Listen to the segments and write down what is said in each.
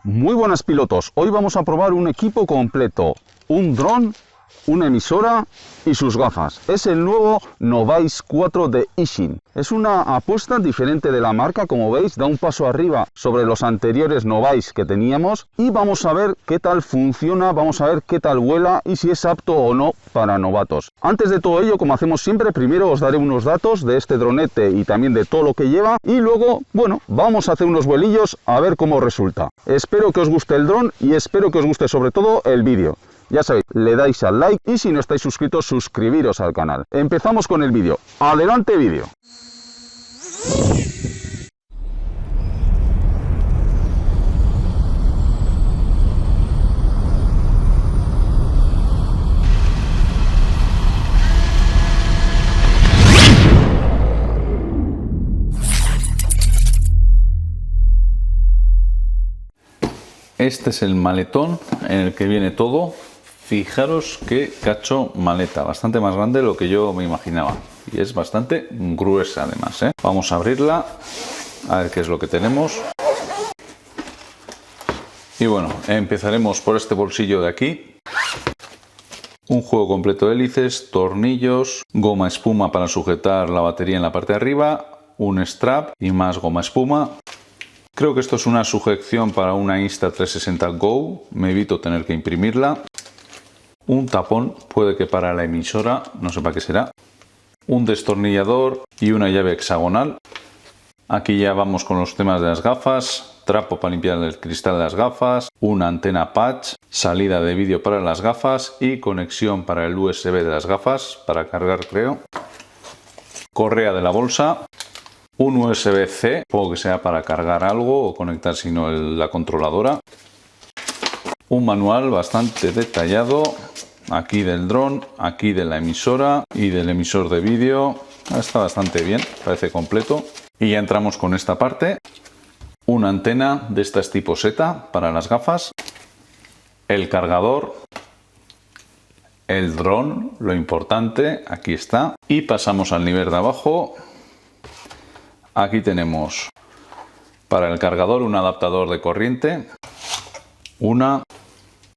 Muy buenas pilotos, hoy vamos a probar un equipo completo, un dron, una emisora y sus gafas. Es el nuevo Novaes 4 de Ishin. Es una apuesta diferente de la marca, como veis, da un paso arriba sobre los anteriores Novaes que teníamos y vamos a ver qué tal funciona, vamos a ver qué tal vuela y si es apto o no para novatos. Antes de todo ello, como hacemos siempre, primero os daré unos datos de este dronete y también de todo lo que lleva y luego, bueno, vamos a hacer unos vuelillos a ver cómo resulta. Espero que os guste el dron y espero que os guste sobre todo el vídeo. Ya sabéis, le dais al like y si no estáis suscritos, suscribiros al canal. Empezamos con el vídeo. ¡Adelante vídeo! Este es el maletón en el que viene todo. Fijaros qué cacho maleta, bastante más grande de lo que yo me imaginaba. Y es bastante gruesa además, ¿eh? Vamos a abrirla, a ver qué es lo que tenemos. Y bueno, empezaremos por este bolsillo de aquí. Un juego completo de hélices, tornillos, goma espuma para sujetar la batería en la parte de arriba, un strap y más goma espuma. Creo que esto es una sujeción para una Insta360 Go, me evito tener que imprimirla. Un tapón, puede que para la emisora, no sé para qué será. Un destornillador y una llave hexagonal. Aquí ya vamos con los temas de las gafas, trapo para limpiar el cristal de las gafas, una antena patch, salida de vídeo para las gafas y conexión para el USB de las gafas, para cargar creo. Correa de la bolsa. Un USB-C, supongo que sea para cargar algo o conectar si no la controladora. Un manual bastante detallado, aquí del dron, aquí de la emisora y del emisor de vídeo. Está bastante bien, parece completo. Y ya entramos con esta parte. Una antena de estas tipo Z para las gafas. El cargador. El dron, lo importante, aquí está. Y pasamos al nivel de abajo. Aquí tenemos para el cargador un adaptador de corriente,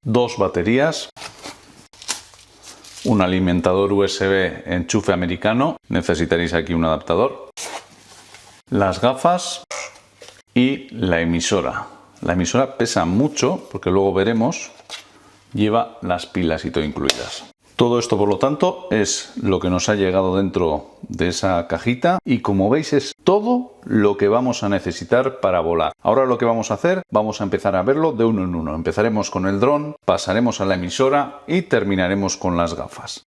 dos baterías, un alimentador USB enchufe americano, necesitaréis aquí un adaptador, las gafas y la emisora. La emisora pesa mucho porque luego veremos, lleva las pilas y todo incluidas. Todo esto, por lo tanto, es lo que nos ha llegado dentro de esa cajita y como veis es todo lo que vamos a necesitar para volar. Ahora lo que vamos a hacer, vamos a empezar a verlo de uno en uno. Empezaremos con el dron, pasaremos a la emisora y terminaremos con las gafas.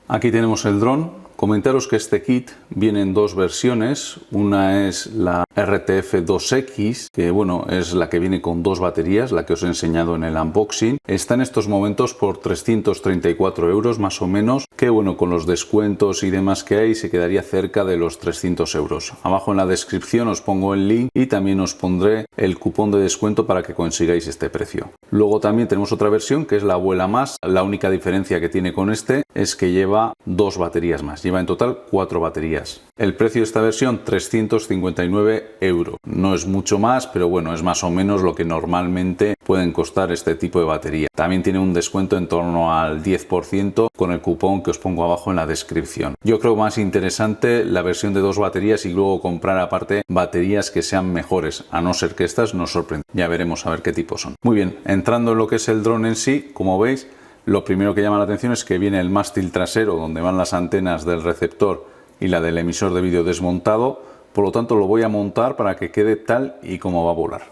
Aquí tenemos el dron. Comentaros que este kit viene en dos versiones. Una es la RTF2X, que bueno, es la que viene con dos baterías, la que os he enseñado en el unboxing. Está en estos momentos por 334 euros más o menos, que bueno, con los descuentos y demás que hay se quedaría cerca de los 300 euros. Abajo en la descripción os pongo el link y también os pondré el cupón de descuento para que consigáis este precio. Luego también tenemos otra versión que es la Vuela Más. La única diferencia que tiene con este es que lleva dos baterías más. Lleva en total 4 baterías. El precio de esta versión 359 euros. No es mucho más, pero bueno, es más o menos lo que normalmente pueden costar este tipo de batería. También tiene un descuento en torno al 10% con el cupón que os pongo abajo en la descripción. Yo creo más interesante la versión de dos baterías y luego comprar aparte baterías que sean mejores, a no ser que estas nos sorprendan. Ya veremos a ver qué tipo son. Muy bien, entrando en lo que es el dron en sí, como veis, lo primero que llama la atención es que viene el mástil trasero donde van las antenas del receptor y la del emisor de vídeo desmontado, por lo tanto lo voy a montar para que quede tal y como va a volar.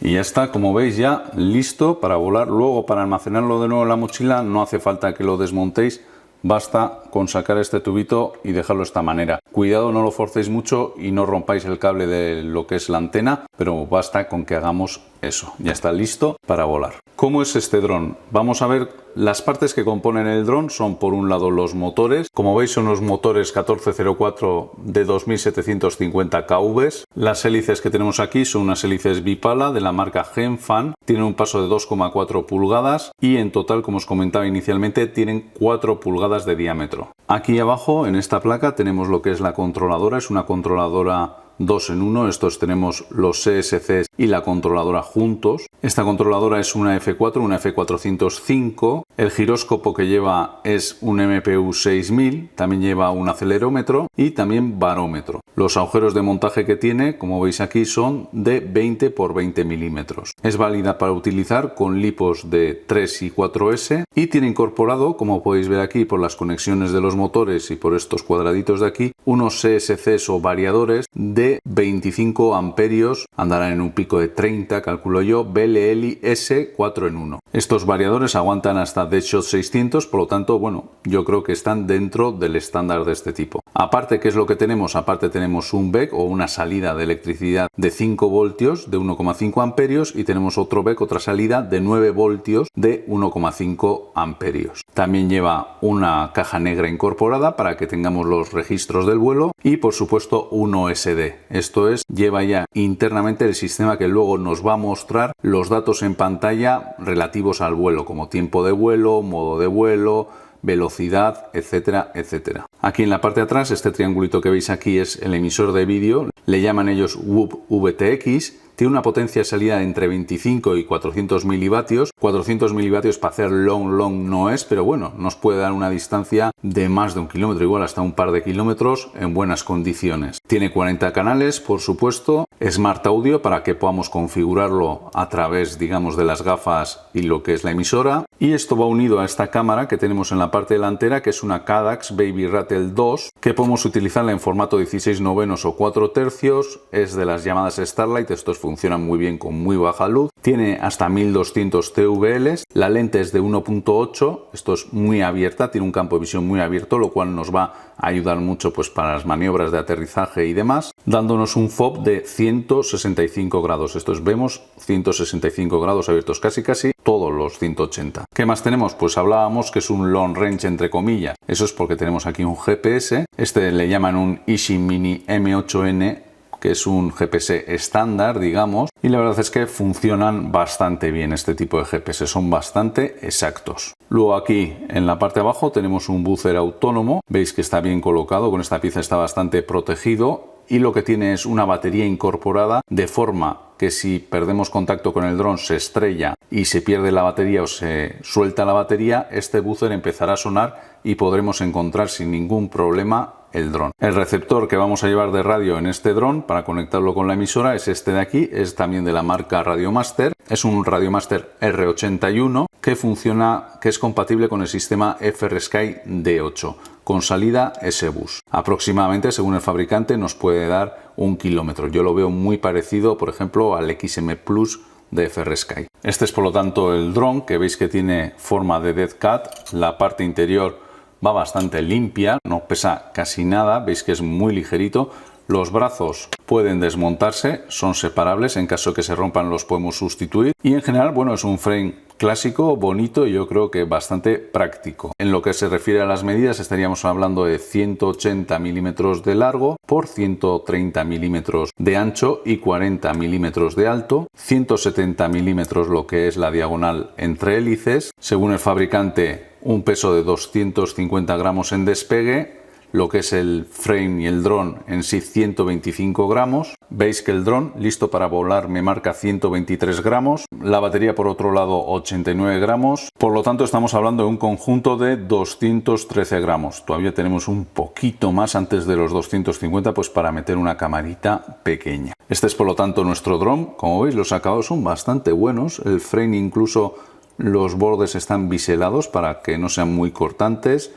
Y ya está, como veis, ya listo para volar. Luego para almacenarlo de nuevo en la mochila no hace falta que lo desmontéis, basta con sacar este tubito y dejarlo de esta manera. Cuidado, no lo forcéis mucho y no rompáis el cable de lo que es la antena, pero basta con que hagamos eso. Ya está listo para volar. ¿Cómo es este dron? Vamos a ver las partes que componen el dron. Son por un lado los motores. Como veis son los motores 1404 de 2750 kV. Las hélices que tenemos aquí son unas hélices bipala de la marca Genfan. Tienen un paso de 2,4 pulgadas y en total, como os comentaba inicialmente, tienen 4 pulgadas de diámetro. barómetro. Aquí abajo en esta placa tenemos lo que es la controladora, es una controladora 2 en 1, estos tenemos los CSCs y la controladora juntos. Esta controladora es una F4, una F405, el giróscopo que lleva es un MPU 6000, también lleva un acelerómetro y también barómetro. Los agujeros de montaje que tiene, como veis aquí, son de 20 por 20 milímetros. Es válida para utilizar con lipos de 3 y 4S y tiene incorporado, como podéis ver aquí por las conexiones de los motores y por estos cuadraditos de aquí, unos CSCs o variadores de 25 amperios, andarán en un pico de 30, calculo yo, BLL S 4 en 1. Estos variadores aguantan hasta Deadshot 600, por lo tanto, bueno, yo creo que están dentro del estándar de este tipo. Aparte, ¿qué es lo que tenemos? Aparte tenemos un BEC o una salida de electricidad de 5 voltios de 1,5 amperios y tenemos otro BEC, otra salida de 9 voltios de 1,5 amperios. También lleva una caja negra incorporada para que tengamos los registros del vuelo y, por supuesto, un OSD. Esto es, lleva ya internamente el sistema que luego nos va a mostrar los datos en pantalla relativos al vuelo, como tiempo de vuelo, modo de vuelo, velocidad, etcétera, etcétera. Aquí en la parte de atrás, este triangulito que veis aquí es el emisor de vídeo, le llaman ellos WUB VTX. Tiene una potencia de salida de entre 25 y 400 milivatios. 400 milivatios para hacer long no es, pero bueno, nos puede dar una distancia de más de 1 kilómetro, igual hasta un par de kilómetros en buenas condiciones. Tiene 40 canales, por supuesto. Smart Audio para que podamos configurarlo a través, digamos, de las gafas y lo que es la emisora. Y esto va unido a esta cámara que tenemos en la parte delantera, que es una Cadax Baby Rattle 2, que podemos utilizarla en formato 16/9 o 4 tercios. Es de las llamadas Starlight, estos funcionan muy bien con muy baja luz. Tiene hasta 1200 TVLs, la lente es de 1.8, esto es muy abierta, tiene un campo de visión muy abierto, lo cual nos va a ayudar mucho pues para las maniobras de aterrizaje y demás, dándonos un FOV de 165 grados. Esto es, vemos 165 grados abiertos, casi todos los 180. ¿Qué más tenemos? Pues hablábamos que es un long range entre comillas. Eso es porque tenemos aquí un GPS, este le llaman un Ishin Mini M8N, que es un GPS estándar, digamos, y la verdad es que funcionan bastante bien este tipo de GPS, son bastante exactos. Luego aquí en la parte de abajo tenemos un buzzer autónomo, veis que está bien colocado, con esta pieza está bastante protegido y lo que tiene es una batería incorporada de forma que si perdemos contacto con el dron, se estrella y se pierde la batería o se suelta la batería, este buzzer empezará a sonar y podremos encontrar sin ningún problema el dron. El receptor que vamos a llevar de radio en este dron para conectarlo con la emisora es este de aquí, es también de la marca Radiomaster, es un Radiomaster R81 que funciona, que es compatible con el sistema FrSky D8 con salida S-Bus. Aproximadamente, según el fabricante, nos puede dar 1 kilómetro. Yo lo veo muy parecido, por ejemplo, al XM Plus de FrSky. Este es por lo tanto el dron, que veis que tiene forma de Dead Cat, la parte interior va bastante limpia, no pesa casi nada, veis que es muy ligerito. Los brazos pueden desmontarse, son separables, en caso de que se rompan los podemos sustituir y en general, bueno, es un frame clásico, bonito y yo creo que bastante práctico. En lo que se refiere a las medidas estaríamos hablando de 180 milímetros de largo por 130 milímetros de ancho y 40 milímetros de alto, 170 milímetros lo que es la diagonal entre hélices, según el fabricante un peso de 250 gramos en despegue, lo que es el frame y el dron en sí 125 gramos. Veis que el dron listo para volar me marca 123 gramos, la batería por otro lado 89 gramos, por lo tanto estamos hablando de un conjunto de 213 gramos. Todavía tenemos un poquito más antes de los 250 pues para meter una camarita pequeña. Este es por lo tanto nuestro dron, como veis los acabados son bastante buenos, el frame incluso los bordes están biselados para que no sean muy cortantes.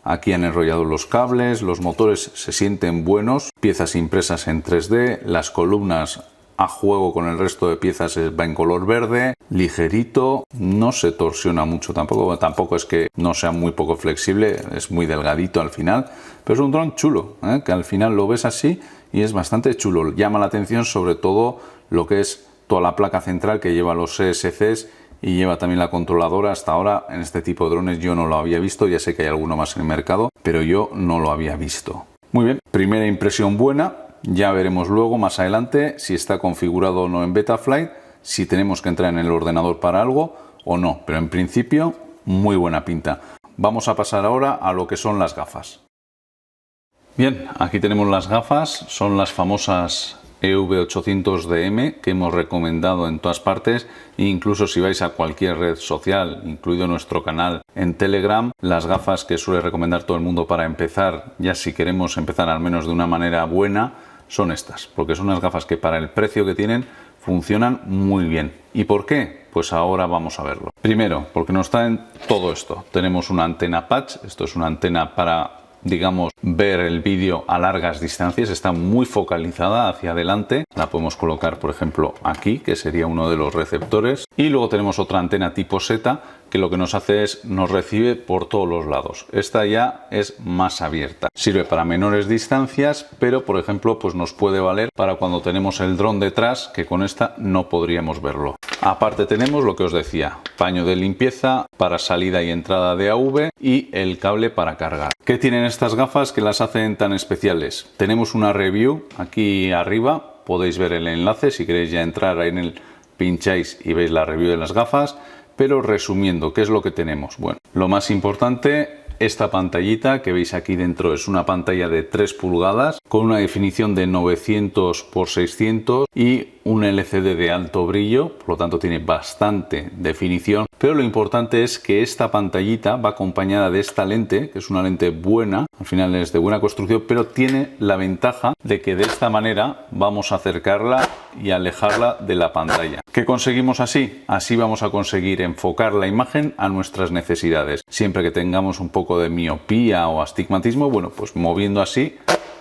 Aquí han enrollado los cables, los motores se sienten buenos, piezas impresas en 3D, las columnas a juego con el resto de piezas va en color verde, ligerito, no se torsiona mucho tampoco es que no sea muy poco flexible, es muy delgadito al final, pero es un dron chulo, que al final lo ves así y es bastante chulo. Llama la atención sobre todo lo que es toda la placa central que lleva los CSCs y lleva también la controladora. Hasta ahora en este tipo de drones yo no lo había visto, ya sé que hay alguno más en el mercado, pero yo no lo había visto. Muy bien, primera impresión buena, ya veremos luego más adelante si está configurado o no en Betaflight, si tenemos que entrar en el ordenador para algo o no, pero en principio muy buena pinta. vamos a pasar ahora a lo que son las gafas. Bien, aquí tenemos las gafas, son las famosas EV800DM que hemos recomendado en todas partes, e incluso si vais a cualquier red social, incluido nuestro canal en Telegram, las gafas que suele recomendar todo el mundo para empezar, ya si queremos empezar al menos de una manera buena, son estas, porque son unas gafas que para el precio que tienen funcionan muy bien. ¿Y por qué? Pues ahora vamos a verlo. Primero, porque nos traen todo esto. Tenemos una antena patch, esto es una antena para, digamos, ver el vídeo a largas distancias, está muy focalizada hacia adelante, la podemos colocar por ejemplo aquí, que sería uno de los receptores, y luego tenemos otra antena tipo Z que lo que nos hace es nos recibe por todos los lados. Esta ya es más abierta, sirve para menores distancias, pero por ejemplo pues nos puede valer para cuando tenemos el dron detrás, que con esta no podríamos verlo. Aparte tenemos lo que os decía, paño de limpieza para salida y entrada de AV y el cable para cargar. ¿Qué tienen estas gafas que las hacen tan especiales? Tenemos una review aquí arriba, podéis ver el enlace si queréis ya entrar ahí en el pincháis y veis la review de las gafas, pero resumiendo, ¿qué es lo que tenemos? Bueno, lo más importante, esta pantallita que veis aquí dentro es una pantalla de 3 pulgadas con una definición de 900 x 600 y un LCD de alto brillo, por lo tanto tiene bastante definición, pero lo importante es que esta pantallita va acompañada de esta lente, que es una lente buena, al final es de buena construcción, pero tiene la ventaja de que de esta manera vamos a acercarla y alejarla de la pantalla. ¿Qué conseguimos así? Así vamos a conseguir enfocar la imagen a nuestras necesidades. Siempre que tengamos un poco de miopía o astigmatismo, bueno, pues moviendo así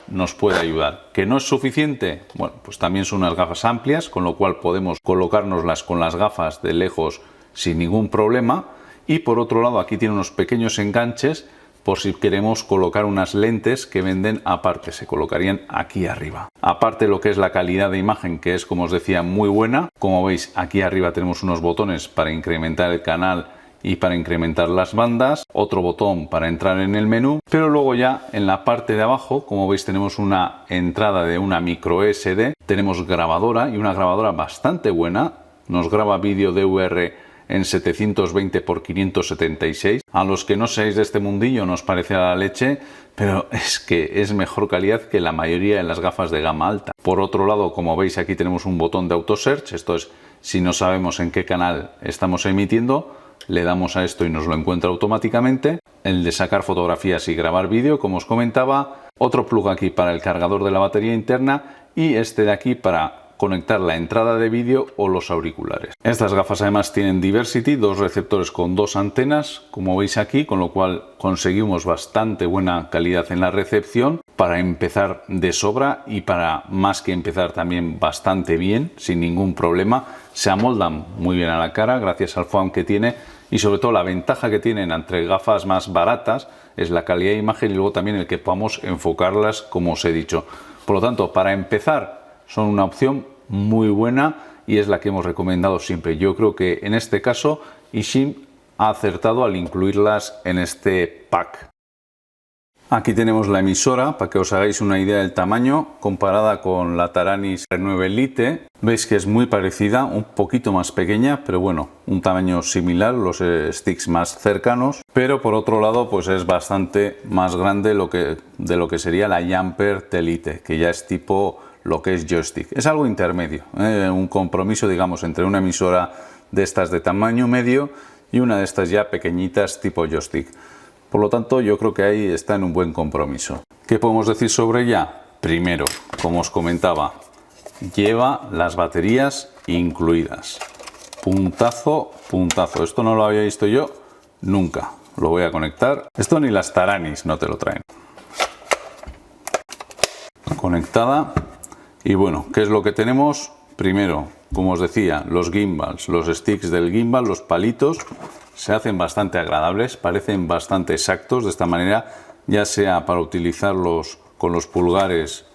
nos puede ayudar. ¿Que no es suficiente? Bueno, pues también son unas gafas amplias, con lo cual podemos colocárnoslas con las gafas de lejos sin ningún problema. Y por otro lado, aquí tiene unos pequeños enganches por si queremos colocar unas lentes que venden aparte, se colocarían aquí arriba. Aparte lo que es la calidad de imagen, que es, como os decía, muy buena. Como veis, aquí arriba tenemos unos botones para incrementar el canal y para incrementar las bandas, otro botón para entrar en el menú, pero luego ya en la parte de abajo, como veis, tenemos una entrada de una micro SD, tenemos grabadora y una grabadora bastante buena, nos graba vídeo DVR en 720 x 576. A los que no seáis de este mundillo nos parece a la leche, pero es que es mejor calidad que la mayoría de las gafas de gama alta. Por otro lado, como veis, aquí tenemos un botón de auto search, esto es si no sabemos en qué canal estamos emitiendo, le damos a esto y nos lo encuentra automáticamente. El de sacar fotografías y grabar vídeo, como os comentaba. Otro plug aquí para el cargador de la batería interna y este de aquí para conectar la entrada de vídeo o los auriculares. Estas gafas además tienen Diversity, 2 receptores con 2 antenas, como veis aquí, con lo cual conseguimos bastante buena calidad en la recepción para empezar de sobra y para más que empezar también bastante bien, sin ningún problema. Se amoldan muy bien a la cara gracias al foam que tiene y sobre todo la ventaja que tienen entre gafas más baratas es la calidad de imagen y luego también el que podamos enfocarlas, como os he dicho. Por lo tanto, para empezar son una opción muy buena y es la que hemos recomendado siempre. Yo creo que en este caso Eachine ha acertado al incluirlas en este pack. Aquí tenemos la emisora para que os hagáis una idea del tamaño comparada con la Taranis R9 Elite. Veis que es muy parecida, un poquito más pequeña, pero bueno, un tamaño similar, los sticks más cercanos. Pero por otro lado, pues es bastante más grande de lo que sería la Jumper Elite, que ya es tipo lo que es joystick. Es algo intermedio, un compromiso, digamos, entre una emisora de estas de tamaño medio y una de estas ya pequeñitas tipo joystick. Por lo tanto, yo creo que ahí está en un buen compromiso. ¿Qué podemos decir sobre ella? Primero, como os comentaba, lleva las baterías incluidas. Puntazo, puntazo. Esto no lo había visto yo nunca. Lo voy a conectar. Esto ni las Taranis no te lo traen. Conectada. Y bueno, ¿qué es lo que tenemos? Primero, como os decía, los gimbals, los sticks del gimbal, los palitos, se hacen bastante agradables, parecen bastante exactos. De esta manera, ya sea para utilizarlos con los pulgares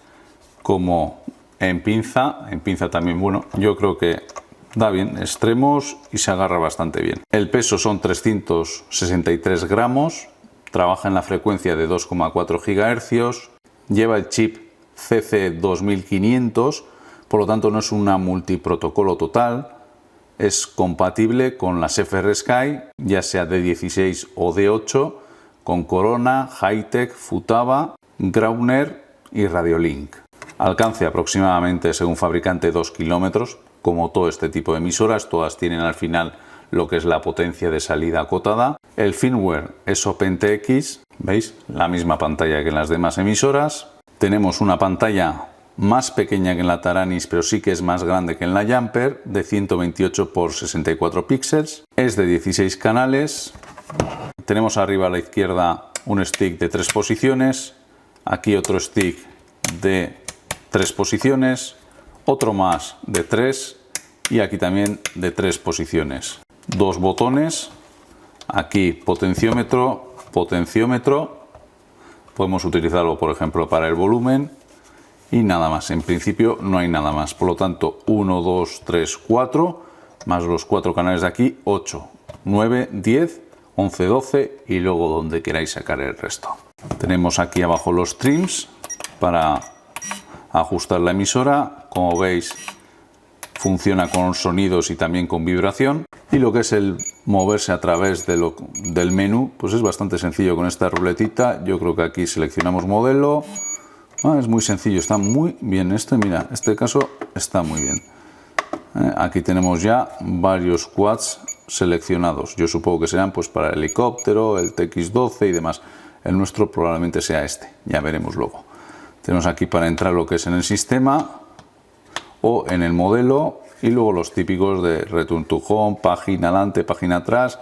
como en pinza también, bueno, yo creo que da bien, extremos y se agarra bastante bien. El peso son 363 gramos, trabaja en la frecuencia de 2,4 GHz, lleva el chip CC2500, por lo tanto no es una multiprotocolo total, es compatible con las FrSky, ya sea de 16 o de 8, con Corona, Hi-Tech, Futaba, Grauner y Radiolink. Alcance aproximadamente, según fabricante, 2 kilómetros. Como todo este tipo de emisoras, todas tienen al final lo que es la potencia de salida acotada. El firmware es OpenTX, ¿veis? La misma pantalla que en las demás emisoras. Tenemos una pantalla más pequeña que en la Taranis, pero sí que es más grande que en la Jumper, de 128 x 64 píxeles. Es de 16 canales. Tenemos arriba a la izquierda un stick de 3 posiciones. Aquí otro stick de 3 posiciones. Otro más de 3 y aquí también de 3 posiciones. 2 botones. Aquí potenciómetro, potenciómetro. Podemos utilizarlo, por ejemplo, para el volumen. Y nada más, en principio no hay nada más. Por lo tanto, 1, 2, 3, 4, más los 4 canales de aquí, 8, 9, 10, 11, 12 y luego donde queráis sacar el resto. Tenemos aquí abajo los trims para ajustar la emisora. Como veis, funciona con sonidos y también con vibración. Y lo que es el moverse a través del menú, pues es bastante sencillo con esta ruletita. Yo creo que aquí seleccionamos modelo. Es muy sencillo, está muy bien. Mira, este caso está muy bien. Aquí tenemos ya varios quads seleccionados. Yo supongo que serán pues para el helicóptero, el TX12 y demás. El nuestro probablemente sea este, ya veremos luego. Tenemos aquí para entrar lo que es en el sistema o en el modelo y luego los típicos de Return to Home, página adelante, página atrás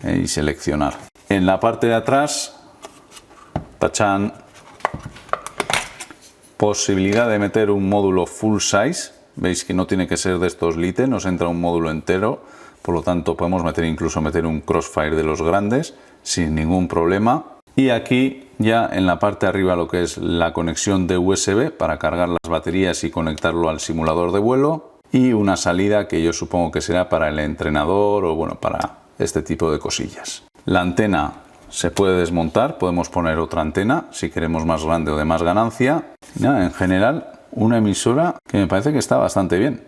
y seleccionar. En la parte de atrás, tachán, posibilidad de meter un módulo full size. Veis que no tiene que ser de estos Lite, nos entra un módulo entero, por lo tanto podemos incluso meter un Crossfire de los grandes sin ningún problema. Y aquí ya en la parte de arriba lo que es la conexión de USB para cargar las baterías y conectarlo al simulador de vuelo, y una salida que yo supongo que será para el entrenador o bueno, para este tipo de cosillas. La antena se puede desmontar, podemos poner otra antena si queremos más grande o de más ganancia. Ya, en general, una emisora que me parece que está bastante bien.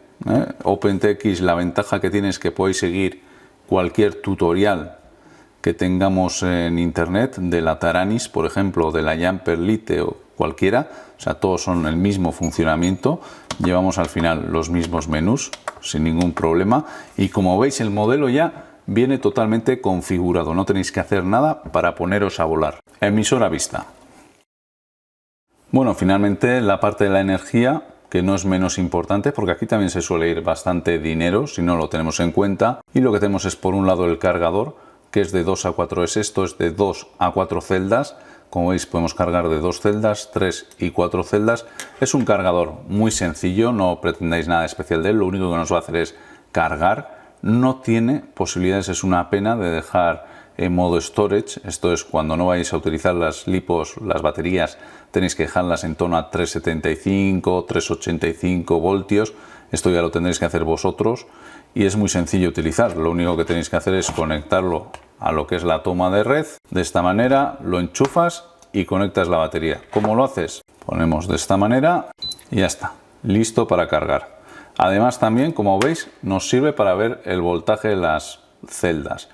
OpenTX, la ventaja que tiene es que podéis seguir cualquier tutorial que tengamos en internet, de la Taranis, por ejemplo, de la Jumper Lite o cualquiera. O sea, todos son el mismo funcionamiento. Llevamos al final los mismos menús sin ningún problema. Y como veis, el modelo ya viene totalmente configurado, no tenéis que hacer nada para poneros a volar. Emisora vista. Bueno, finalmente la parte de la energía, que no es menos importante, porque aquí también se suele ir bastante dinero si no lo tenemos en cuenta. Y lo que tenemos es por un lado el cargador, que es de 2 a 4, esto es de 2 a 4 celdas. Como veis, podemos cargar de 2 celdas, 3 y 4 celdas. Es un cargador muy sencillo, no pretendáis nada especial de él, lo único que nos va a hacer es cargar. No tiene posibilidades, es una pena, de dejar en modo storage. Esto es cuando no vais a utilizar las lipos, las baterías, tenéis que dejarlas en torno a 375, 385 voltios. Esto ya lo tendréis que hacer vosotros y es muy sencillo utilizar. Lo único que tenéis que hacer es conectarlo a lo que es la toma de red. De esta manera lo enchufas y conectas la batería. ¿Cómo lo haces? Ponemos de esta manera y ya está, listo para cargar. Además también, como veis, nos sirve para ver el voltaje de las celdas.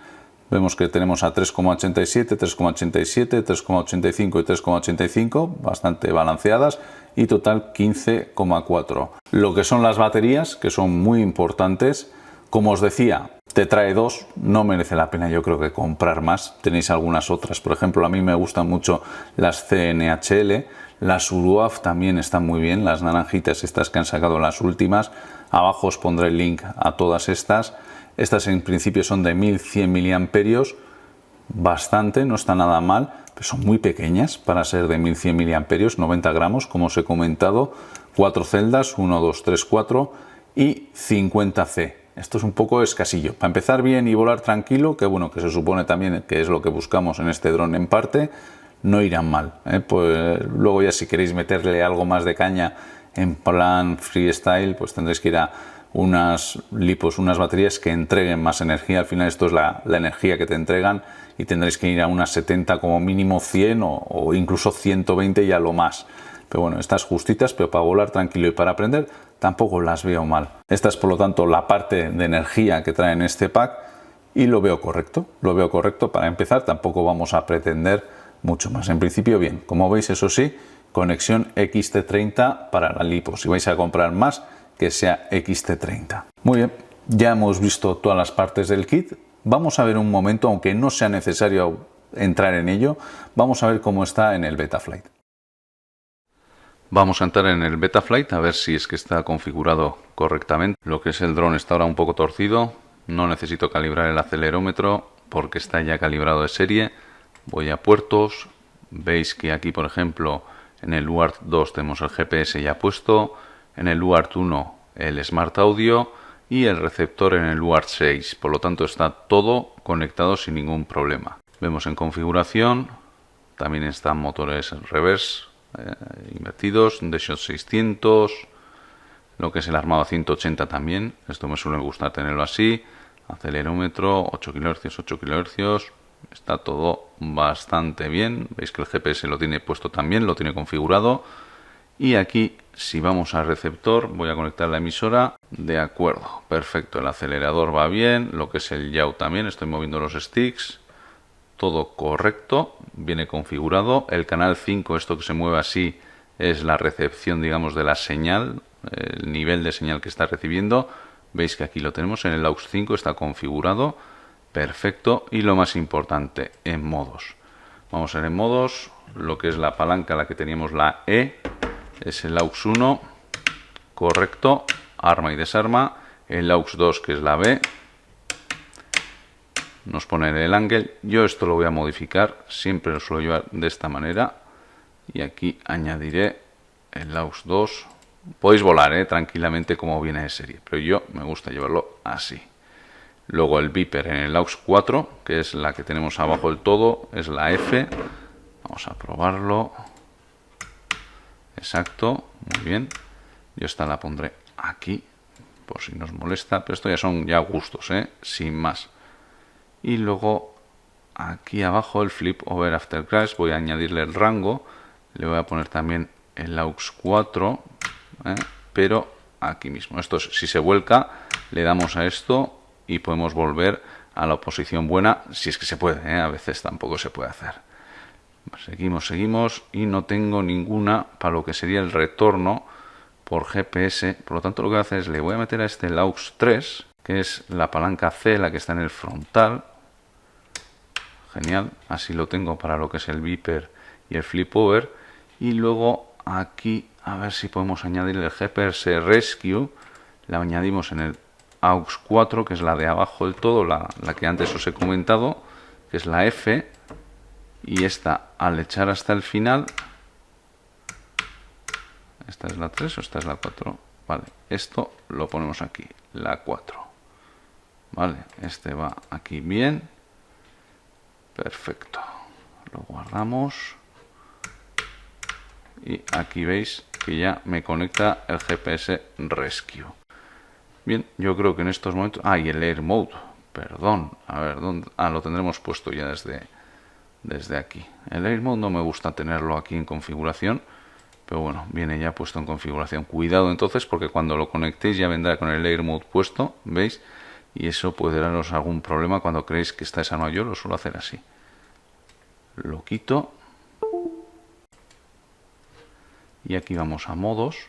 Vemos que tenemos a 3,87, 3,87, 3,85 y 3,85, bastante balanceadas, y total 15,4. Lo que son las baterías, que son muy importantes, como os decía, te trae 2, no merece la pena yo creo que comprar más. Tenéis algunas otras, por ejemplo, a mí me gustan mucho las CNHL, las Uruaf también están muy bien, las naranjitas estas que han sacado las últimas. Abajo os pondré el link a todas estas. Estas en principio son de 1100 miliamperios, bastante, no está nada mal, pero son muy pequeñas para ser de 1100 miliamperios, 90 gramos, como os he comentado, 4 celdas, 1, 2, 3, 4 y 50C. Esto es un poco escasillo. Para empezar bien y volar tranquilo, que bueno, que se supone también que es lo que buscamos en este dron en parte, no irán mal. Pues luego ya si queréis meterle algo más de caña en plan freestyle, pues tendréis que ir a unas lipos, unas baterías que entreguen más energía. Al final esto es la energía que te entregan y tendréis que ir a unas 70 como mínimo, 100 o incluso 120 ya lo más. Pero bueno, estas justitas, pero para volar tranquilo y para aprender tampoco las veo mal. Esta es por lo tanto la parte de energía que trae en este pack y lo veo correcto para empezar. Tampoco vamos a pretender mucho más. En principio bien, como veis, eso sí, conexión XT30 para la lipo. Si vais a comprar más, que sea XT30. Muy bien, ya hemos visto todas las partes del kit. Vamos a ver un momento, aunque no sea necesario entrar en ello, vamos a ver cómo está en el Betaflight. Vamos a entrar en el Betaflight a ver si es que está configurado correctamente. Lo que es el dron está ahora un poco torcido. No necesito calibrar el acelerómetro porque está ya calibrado de serie. Voy a puertos. Veis que aquí, por ejemplo, en el UART 2 tenemos el GPS ya puesto. En el UART 1 el Smart Audio y el receptor en el UART 6. Por lo tanto, está todo conectado sin ningún problema. Vemos en configuración. También están motores reverse. Invertidos, DShot 600, lo que es el armado 180 también, esto me suele gustar tenerlo así, acelerómetro 8 kHz, 8 kHz, está todo bastante bien, veis que el GPS lo tiene puesto también, lo tiene configurado, y aquí si vamos al receptor voy a conectar la emisora, de acuerdo, perfecto, el acelerador va bien, lo que es el yaw también, estoy moviendo los sticks, todo correcto, viene configurado. El canal 5, esto que se mueve así, es la recepción, digamos, de la señal, el nivel de señal que está recibiendo. Veis que aquí lo tenemos en el AUX 5, está configurado, perfecto. Y lo más importante, en modos. Vamos a ver en modos, lo que es la palanca, la que teníamos la E, es el AUX 1, correcto, arma y desarma. El AUX 2, que es la B, nos pone el ángel. Yo esto lo voy a modificar, siempre lo suelo llevar de esta manera, y aquí añadiré el AUX 2. Podéis volar tranquilamente como viene de serie, pero yo me gusta llevarlo así. Luego el beeper en el AUX 4, que es la que tenemos abajo del todo, es la F. Vamos a probarlo. Exacto, muy bien. Yo esta la pondré aquí, por si nos molesta, pero esto ya son gustos, sin más. Y luego aquí abajo el flip over after crash, voy a añadirle el rango, le voy a poner también el AUX 4, pero aquí mismo. Esto si se vuelca, le damos a esto y podemos volver a la posición buena, si es que se puede, a veces tampoco se puede hacer. Seguimos y no tengo ninguna para lo que sería el retorno por GPS, por lo tanto lo que voy a hacer es le voy a meter a este el AUX 3, que es la palanca C, la que está en el frontal. Genial, así lo tengo para lo que es el beeper y el flip over. Y luego aquí, a ver si podemos añadir el GPS Rescue. La añadimos en el AUX 4, que es la de abajo del todo, la que antes os he comentado, que es la F. Y esta, al echar hasta el final, ¿esta es la 3 o esta es la 4? Vale, esto lo ponemos aquí, la 4. Vale, este va aquí bien. Perfecto. Lo guardamos. Y aquí veis que ya me conecta el GPS Rescue. Bien, yo creo que en estos momentos... Ah, y el Air Mode. Perdón. A ver, ¿dónde? Ah, lo tendremos puesto ya desde aquí. El Air Mode no me gusta tenerlo aquí en configuración. Pero bueno, viene ya puesto en configuración. Cuidado entonces, porque cuando lo conectéis ya vendrá con el Air Mode puesto. ¿Veis? Y eso puede daros algún problema cuando creéis que está desarmado. Yo lo suelo hacer así. Lo quito. Y aquí vamos a modos.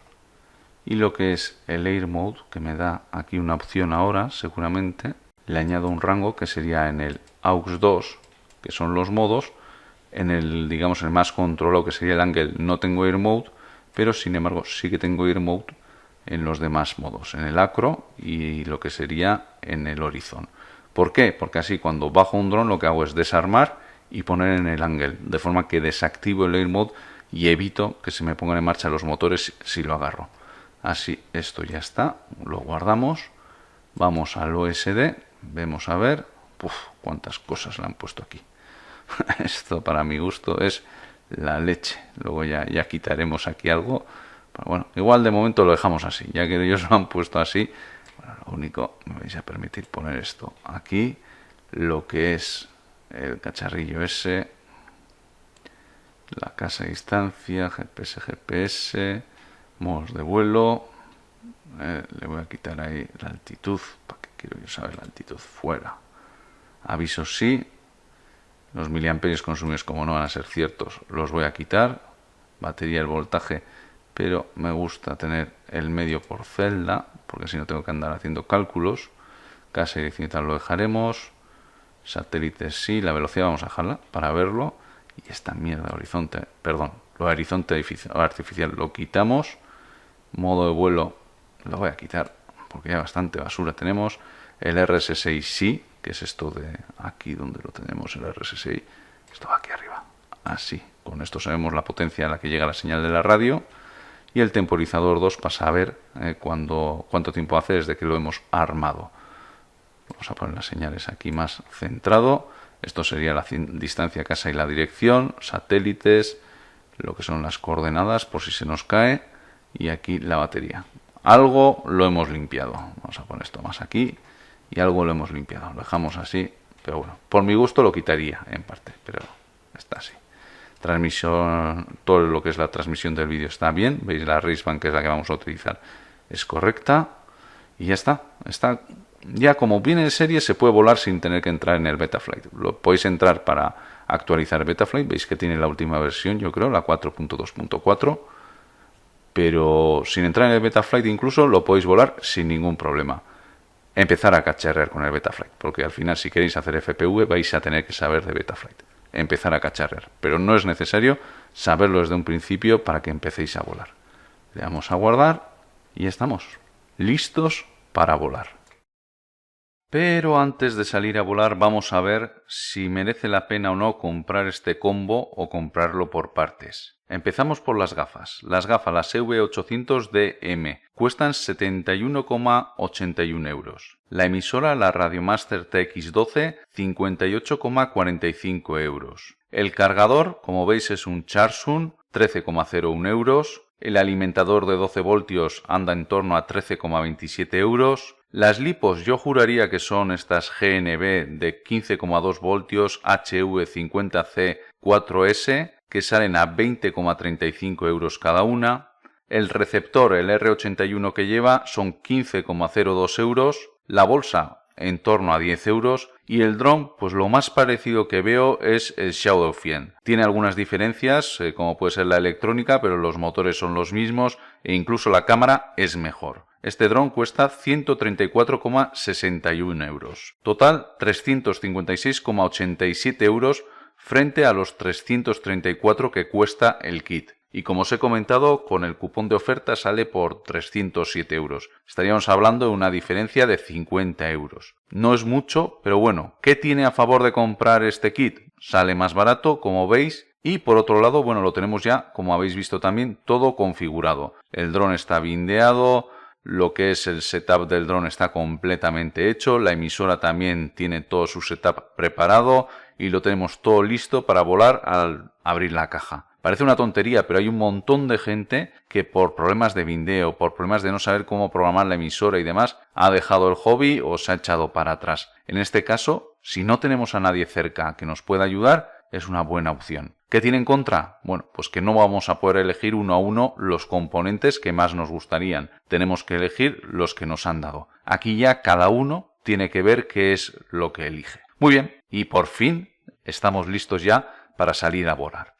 Y lo que es el Air Mode, que me da aquí una opción ahora, seguramente, le añado un rango que sería en el AUX 2, que son los modos. En el, digamos, el más controlado, que sería el Angle, no tengo Air Mode, pero sin embargo sí que tengo Air Mode en los demás modos, en el acro y lo que sería en el horizon. ¿Por qué? Porque así cuando bajo un dron lo que hago es desarmar y poner en el Angle, de forma que desactivo el Air Mode y evito que se me pongan en marcha los motores si lo agarro. Así, esto ya está, lo guardamos, vamos al OSD, vemos a ver, cuántas cosas le han puesto aquí. Esto para mi gusto es la leche. Luego ya quitaremos aquí algo. Pero bueno, igual de momento lo dejamos así. Ya que ellos lo han puesto así, bueno, lo único, me vais a permitir poner esto aquí. Lo que es el cacharrillo ese, la casa de distancia, GPS, modos de vuelo. Le voy a quitar ahí la altitud. ¿Para qué quiero yo saber la altitud? Fuera. Aviso sí. Los miliamperios consumidos, como no van a ser ciertos, los voy a quitar. Batería, el voltaje, pero me gusta tener el medio por celda, porque si no tengo que andar haciendo cálculos. Casa y tal lo dejaremos. Satélites sí, la velocidad vamos a dejarla para verlo. Y esta mierda de horizonte, perdón, lo de horizonte artificial lo quitamos. Modo de vuelo lo voy a quitar porque ya bastante basura tenemos. El RSSI sí, que es esto de aquí donde lo tenemos, el RSSI. Esto va aquí arriba, así. Con esto sabemos la potencia a la que llega la señal de la radio. Y el temporizador 2 para saber cuánto tiempo hace desde que lo hemos armado. Vamos a poner las señales aquí más centrado. Esto sería la distancia casa y la dirección, satélites, lo que son las coordenadas por si se nos cae. Y aquí la batería. Algo lo hemos limpiado. Vamos a poner esto más aquí. Y algo lo hemos limpiado. Lo dejamos así. Pero bueno, por mi gusto lo quitaría en parte. Pero está así. Transmisión, todo lo que es la transmisión del vídeo está bien. Veis la Racebank, que es la que vamos a utilizar, es correcta. Y ya está. Está ya como viene en serie, se puede volar sin tener que entrar en el Betaflight. Lo podéis entrar para actualizar Betaflight. Veis que tiene la última versión, yo creo, la 4.2.4. Pero sin entrar en el Betaflight incluso lo podéis volar sin ningún problema. Empezar a cacharrear con el Betaflight, porque al final si queréis hacer FPV vais a tener que saber de Betaflight. Empezar a cacharrear, pero no es necesario saberlo desde un principio para que empecéis a volar. Le damos a guardar y estamos listos para volar. Pero antes de salir a volar vamos a ver si merece la pena o no comprar este combo o comprarlo por partes. Empezamos por las gafas. Las gafas, las EV800DM, cuestan 71,81 euros. La emisora, la Radiomaster TX12, 58,45 euros. El cargador, como veis, es un Charsun, 13,01 euros. El alimentador de 12 voltios anda en torno a 13,27 euros. Las lipos yo juraría que son estas GNB de 15,2 voltios HV50C4S que salen a 20,35 euros cada una. El receptor, el R81 que lleva, son 15,02 euros. La bolsa en torno a 10 euros. Y el dron, pues lo más parecido que veo es el Shadowfiend. Tiene algunas diferencias, como puede ser la electrónica, pero los motores son los mismos e incluso la cámara es mejor. Este dron cuesta 134,61 euros. Total, 356,87 euros frente a los 334 que cuesta el kit. Y como os he comentado, con el cupón de oferta sale por 307 euros. Estaríamos hablando de una diferencia de 50 euros. No es mucho, pero bueno, ¿qué tiene a favor de comprar este kit? Sale más barato, como veis. Y por otro lado, bueno, lo tenemos ya, como habéis visto también, todo configurado. El dron está bindeado, lo que es el setup del dron está completamente hecho, la emisora también tiene todo su setup preparado y lo tenemos todo listo para volar al abrir la caja. Parece una tontería, pero hay un montón de gente que por problemas de bindeo, por problemas de no saber cómo programar la emisora y demás, ha dejado el hobby o se ha echado para atrás. En este caso, si no tenemos a nadie cerca que nos pueda ayudar, es una buena opción. ¿Qué tiene en contra? Bueno, pues que no vamos a poder elegir uno a uno los componentes que más nos gustarían. Tenemos que elegir los que nos han dado. Aquí ya cada uno tiene que ver qué es lo que elige. Muy bien, y por fin estamos listos ya para salir a volar.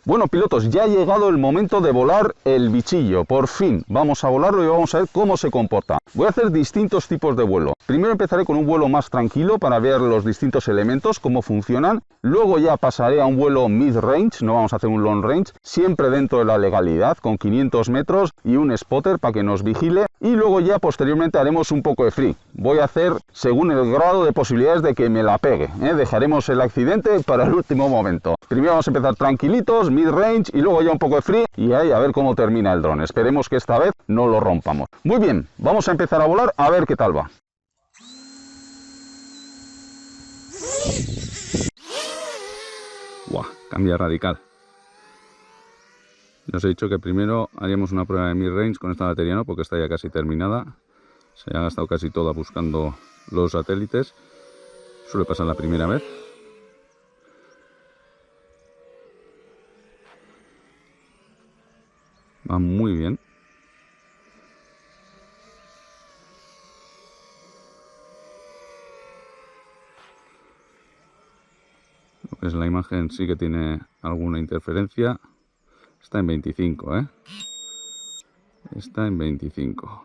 Bueno, pilotos, ya ha llegado el momento de volar el bichillo. Por fin, vamos a volarlo y vamos a ver cómo se comporta. Voy a hacer distintos tipos de vuelo. Primero empezaré con un vuelo más tranquilo para ver los distintos elementos, cómo funcionan. Luego ya pasaré a un vuelo mid-range, no vamos a hacer un long range, siempre dentro de la legalidad, con 500 metros y un spotter para que nos vigile. Y luego ya posteriormente haremos un poco de free. Voy a hacer según el grado de posibilidades de que me la pegue, ¿eh? Dejaremos el accidente para el último momento. Primero vamos a empezar tranquilitos, mid-range y luego ya un poco de free y ahí a ver cómo termina el dron. Esperemos que esta vez no lo rompamos. Muy bien, vamos a empezar a volar a ver qué tal va. Buah, cambia radical. Ya os he dicho que primero haríamos una prueba de mid-range con esta batería, ¿no? Porque está ya casi terminada. Se ha gastado casi toda buscando los satélites. Suele pasar la primera vez. Va muy bien. pues la imagen sí que tiene alguna interferencia. Está en 25, ¿eh? Está en 25.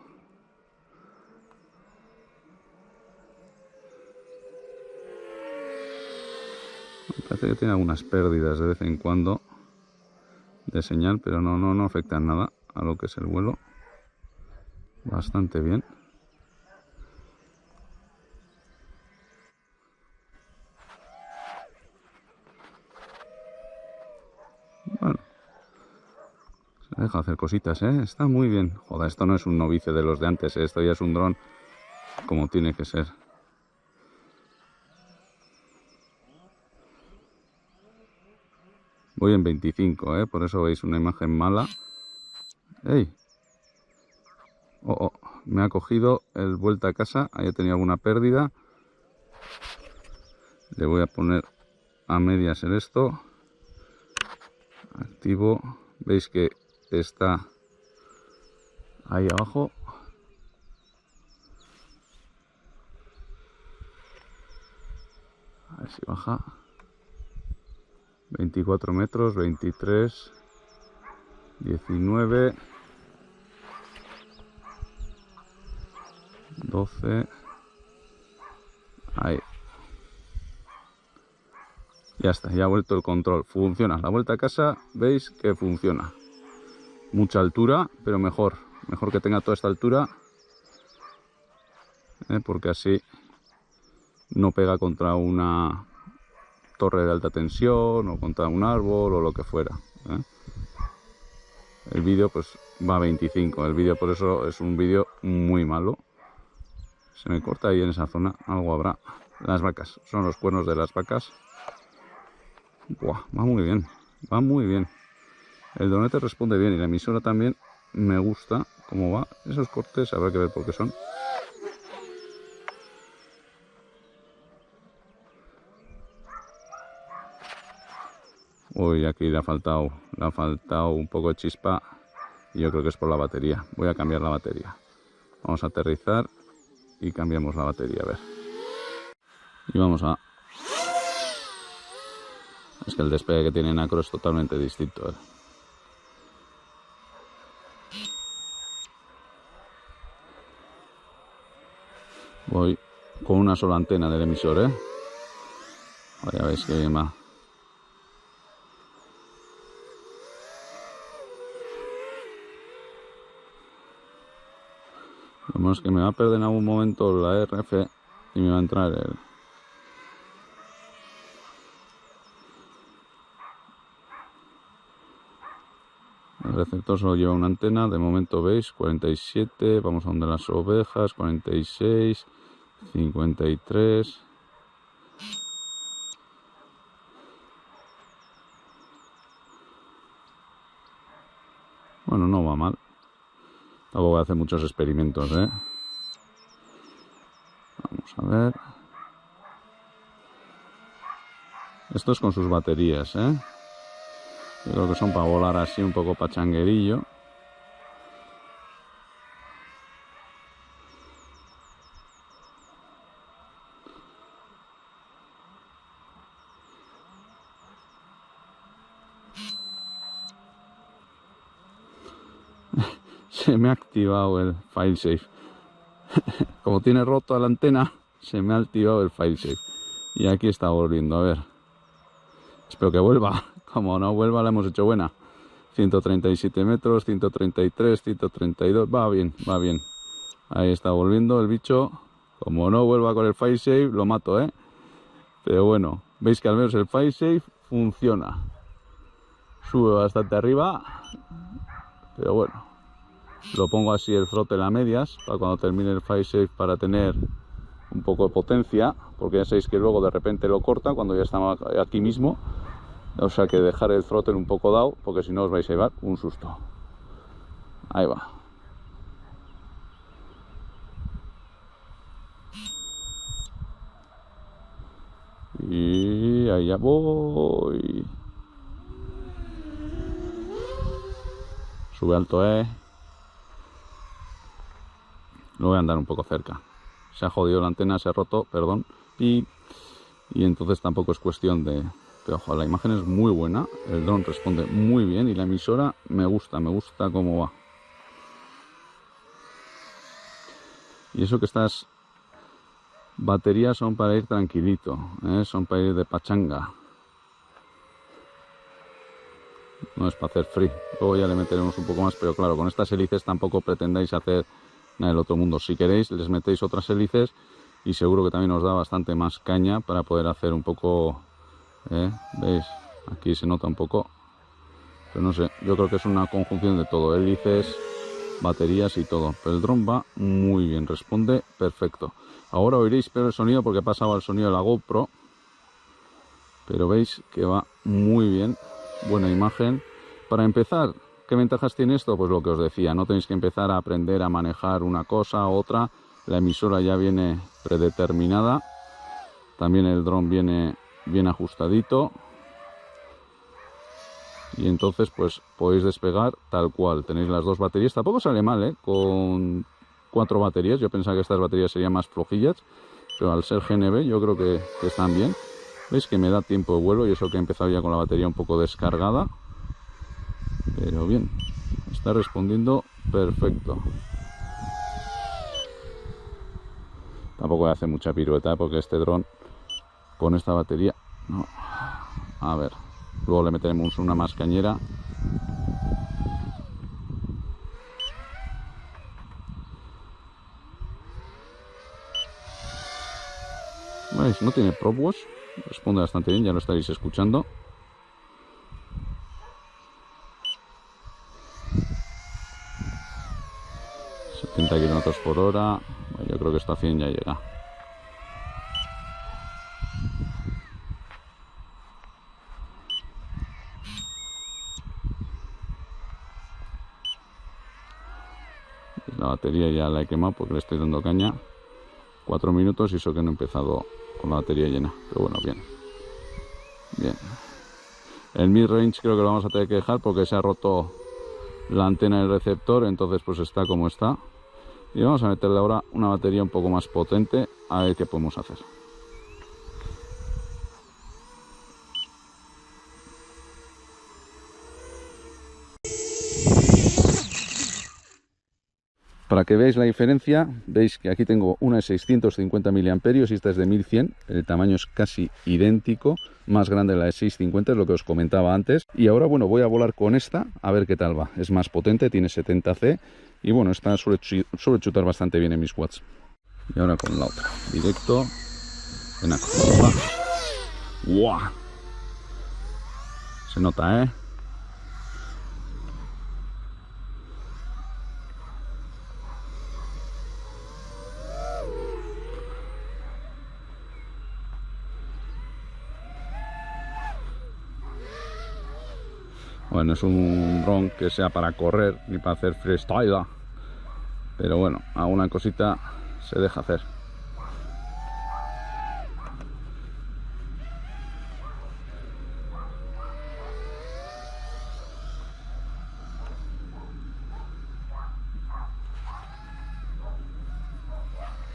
Me parece que tiene algunas pérdidas de vez en cuando de señal, pero no afectan nada a lo que es el vuelo. Bastante bien. Bueno, se deja hacer cositas, ¿eh? Está muy bien. Joder, esto no es un novice de los de antes, ¿eh? Esto ya es un dron como tiene que ser. Voy en 25, ¿eh? Por eso veis una imagen mala. ¡Ey! Oh, me ha cogido el vuelta a casa. Ahí tenía alguna pérdida. Le voy a poner a medias el esto. Activo. Veis que está ahí abajo. A ver si baja. 24 metros, 23, 19, 12. Ahí. Ya está, ya ha vuelto el control. Funciona. La vuelta a casa, veis que funciona. Mucha altura, pero mejor. Mejor que tenga toda esta altura. Porque así no pega contra una torre de alta tensión o contra un árbol o lo que fuera. El vídeo pues va a 25. El vídeo por eso es un vídeo muy malo. Se me corta ahí en esa zona. Algo habrá. Las vacas. Son los cuernos de las vacas. Buah, va muy bien. Va muy bien. El dronete responde bien y la emisora también me gusta cómo va. Esos cortes habrá que ver por qué son. Uy, aquí le ha faltado un poco de chispa y yo creo que es por la batería. Voy a cambiar la batería. Vamos a aterrizar y cambiamos la batería, a ver. Y vamos a... Es que el despegue que tiene Nacro es totalmente distinto, ¿eh? Voy con una sola antena del emisor, ¿eh? Ya veis que bien va. Lo menos que me va a perder en algún momento la RF y me va a entrar el receptor. Solo lleva una antena. De momento veis 47. Vamos a donde las ovejas. 46. 53. Bueno, no va mal. Tampoco voy a hacer muchos experimentos, ¿eh? Vamos a ver. Esto es con sus baterías, ¿eh? Yo creo que son para volar así un poco pachanguerillo. Se me ha activado el FileSafe. Como tiene roto la antena, se me ha activado el FileSafe. Y aquí está volviendo, a ver. Espero que vuelva. Como no vuelva, la hemos hecho buena. 137 metros, 133, 132. Va bien, va bien. Ahí está volviendo el bicho. Como no vuelva con el FileSafe, lo mato, ¿eh? Pero bueno, veis que al menos el FileSafe funciona. Sube bastante arriba. Pero bueno. Lo pongo así el throttle a medias para cuando termine el FileSafe, para tener un poco de potencia, porque ya sabéis que luego de repente lo corta cuando ya estamos aquí mismo. O sea que dejar el throttle un poco dado, porque si no os vais a llevar un susto. Ahí va. Y ahí ya voy. Sube alto, Lo voy a andar un poco cerca. Se ha jodido la antena, se ha roto, perdón. Y entonces tampoco es cuestión de Pero ojo, la imagen es muy buena, el dron responde muy bien y la emisora me gusta cómo va. Y eso que estas baterías son para ir tranquilito, son para ir de pachanga. No es para hacer free. Luego ya le meteremos un poco más, pero claro, con estas hélices tampoco pretendáis hacer nada del otro mundo. Si queréis, les metéis otras hélices y seguro que también os da bastante más caña para poder hacer un poco... ¿Veis? Aquí se nota un poco. Pero no sé, yo creo que es una conjunción de todo. Hélices, baterías y todo. Pero el dron va muy bien, responde perfecto. Ahora oiréis peor el sonido porque he pasado al sonido de la GoPro. Pero veis que va muy bien. Buena imagen. Para empezar, ¿qué ventajas tiene esto? Pues lo que os decía, no tenéis que empezar a aprender a manejar una cosa u otra. La emisora ya viene predeterminada. También el dron viene bien ajustadito. Y entonces pues podéis despegar tal cual. Tenéis las dos baterías. Tampoco sale mal, con 4 baterías. Yo pensaba que estas baterías serían más flojillas. Pero al ser GNB yo creo que están bien. Veis que me da tiempo de vuelo y eso que he empezado ya con la batería un poco descargada. Pero bien, está respondiendo perfecto. Tampoco voy a hacer mucha pirueta porque este dron con esta batería... No. A ver, luego le meteremos una más cañera. ¿Veis? No tiene prop wash. Responde bastante bien, ya lo estaréis escuchando. km/h. Yo creo que esto a 100 ya llega. La batería ya la he quemado porque le estoy dando caña. 4 minutos y eso que no he empezado con la batería llena. Pero bueno, bien. Bien. El mid-range creo que lo vamos a tener que dejar porque se ha roto la antena del receptor. Entonces pues está como está. Y vamos a meterle ahora una batería un poco más potente a ver qué podemos hacer. Para que veáis la diferencia, veis que aquí tengo una de 650 mAh y esta es de 1100. El tamaño es casi idéntico, más grande la de 650, es lo que os comentaba antes. Y ahora, bueno, voy a volar con esta, a ver qué tal va. Es más potente, tiene 70C y bueno, esta suele chutar bastante bien en mis watts. Y ahora con la otra, directo. Ven acá. ¡Guau! Se nota, ¿eh? Bueno, es un dron que sea para correr ni para hacer freestyle, pero bueno, alguna cosita se deja hacer.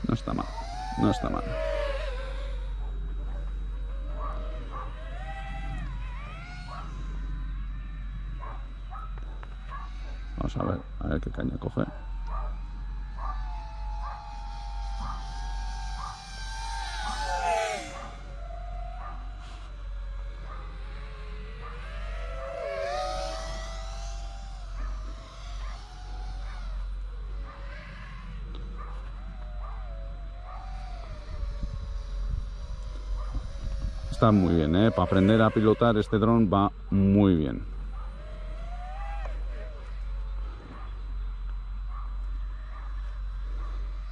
No está mal, no está mal. Vamos a ver qué caña coge. Está muy bien, ¿eh? Para aprender a pilotar este dron va muy bien.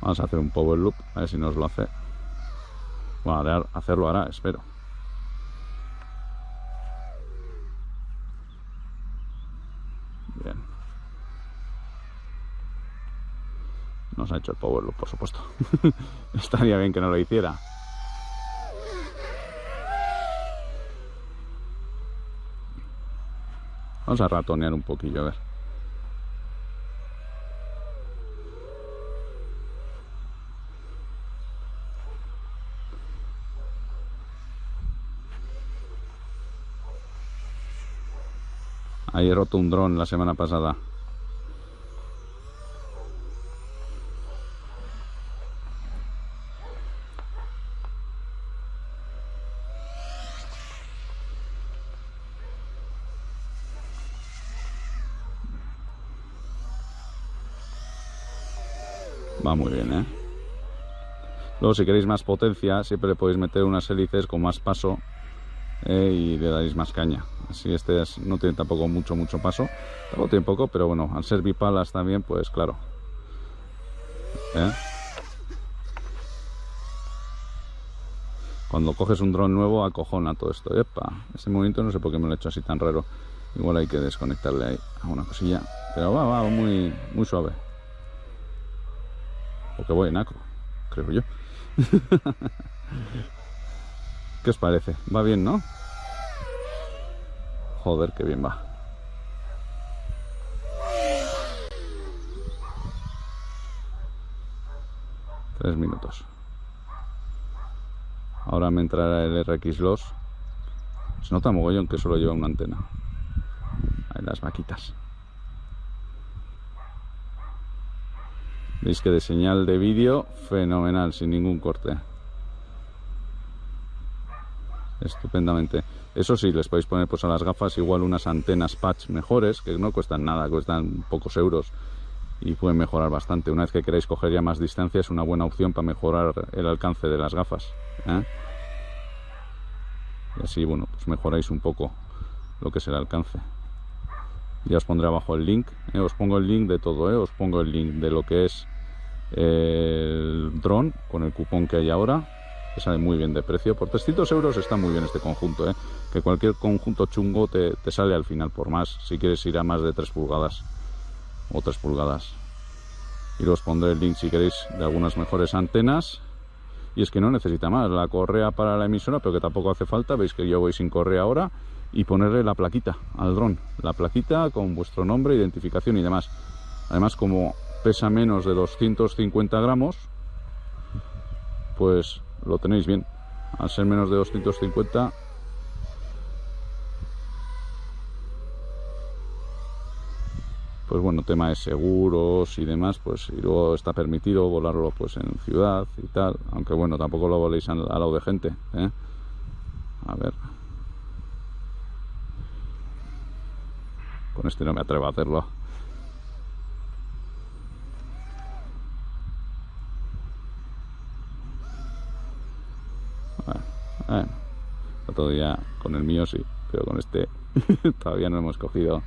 Vamos a hacer un power loop, a ver si nos lo hace. Bueno, hacerlo hará, espero. Bien. Nos ha hecho el power loop, por supuesto. Estaría bien que no lo hiciera. Vamos a ratonear un poquillo, a ver. Ahí he roto un dron la semana pasada. Va muy bien, ¿eh? Luego, si queréis más potencia, siempre le podéis meter unas hélices con más paso, y le daréis más caña. Así no tiene tampoco mucho paso. Tampoco tiene poco, pero bueno, al ser bipalas también, pues claro. Cuando coges un dron nuevo, acojona todo esto. ¡Epa! Ese movimiento no sé por qué me lo he hecho así tan raro. Igual hay que desconectarle ahí a una cosilla. Pero va muy suave. Porque voy en acro, creo yo. ¿Qué os parece? Va bien, ¿no? Joder, qué bien va. Tres minutos. Ahora me entrará el RX Loss. Se nota mogollón que solo lleva una antena. Ahí las vaquitas. Veis que de señal de vídeo, fenomenal, sin ningún corte. Estupendamente. Eso sí, les podéis poner pues a las gafas igual unas antenas patch mejores, que no cuestan nada, cuestan pocos euros y pueden mejorar bastante. Una vez que queráis coger ya más distancia, es una buena opción para mejorar el alcance de las gafas, ¿eh? Y así, bueno, pues mejoráis un poco lo que es el alcance. Ya os pondré abajo el link, os pongo el link de todo, os pongo el link de lo que es el dron con el cupón que hay ahora, que sale muy bien de precio. Por 300 euros está muy bien este conjunto, que cualquier conjunto chungo te sale al final por más, si quieres ir a más de 3 pulgadas o 3 pulgadas. Y luego os pondré el link si queréis de algunas mejores antenas. Y es que no necesita más, la correa para la emisora, pero que tampoco hace falta. Veis que yo voy sin correa ahora. Y ponerle la plaquita al dron, la plaquita con vuestro nombre, identificación y demás. Además, como pesa menos de 250 gramos, pues lo tenéis bien. Al ser menos de 250, pues bueno, tema de seguros y demás, pues y luego está permitido volarlo pues en ciudad y tal, aunque bueno, tampoco lo voléis al lado de gente, ¿eh? A ver, con este no me atrevo a hacerlo. Bueno, todo ya con el mío sí, pero con este todavía no hemos cogido.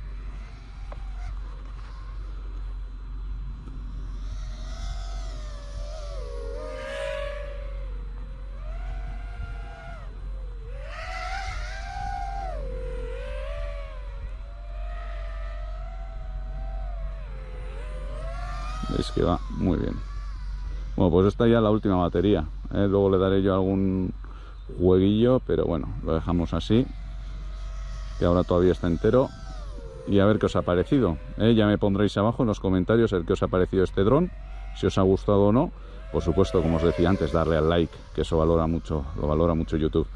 Veis que va muy bien. Bueno, pues esta ya la última batería, ¿eh? Luego le daré yo algún jueguillo, pero bueno, lo dejamos así, que ahora todavía está entero. Y a ver qué os ha parecido, ¿eh? Ya me pondréis abajo en los comentarios el que os ha parecido este dron, si os ha gustado o no. Por supuesto, como os decía antes, darle al like, que eso valora mucho, lo valora mucho YouTube.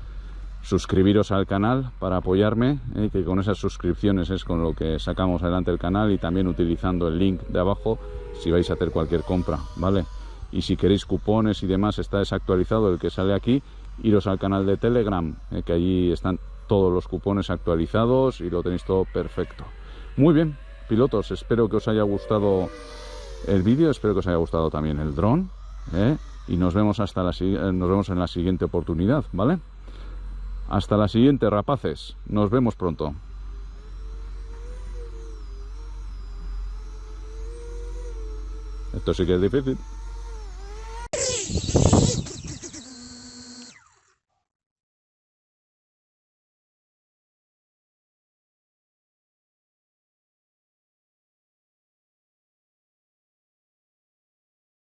Suscribiros al canal para apoyarme, que con esas suscripciones es con lo que sacamos adelante el canal, y también utilizando el link de abajo si vais a hacer cualquier compra, ¿vale? Y si queréis cupones y demás, está desactualizado el que sale aquí. Iros al canal de Telegram, que allí están todos los cupones actualizados y lo tenéis todo perfecto. Muy bien, pilotos, espero que os haya gustado el vídeo, espero que os haya gustado también el dron, y nos vemos nos vemos en la siguiente oportunidad, ¿vale? Hasta la siguiente, rapaces, nos vemos pronto. Esto sí que es difícil.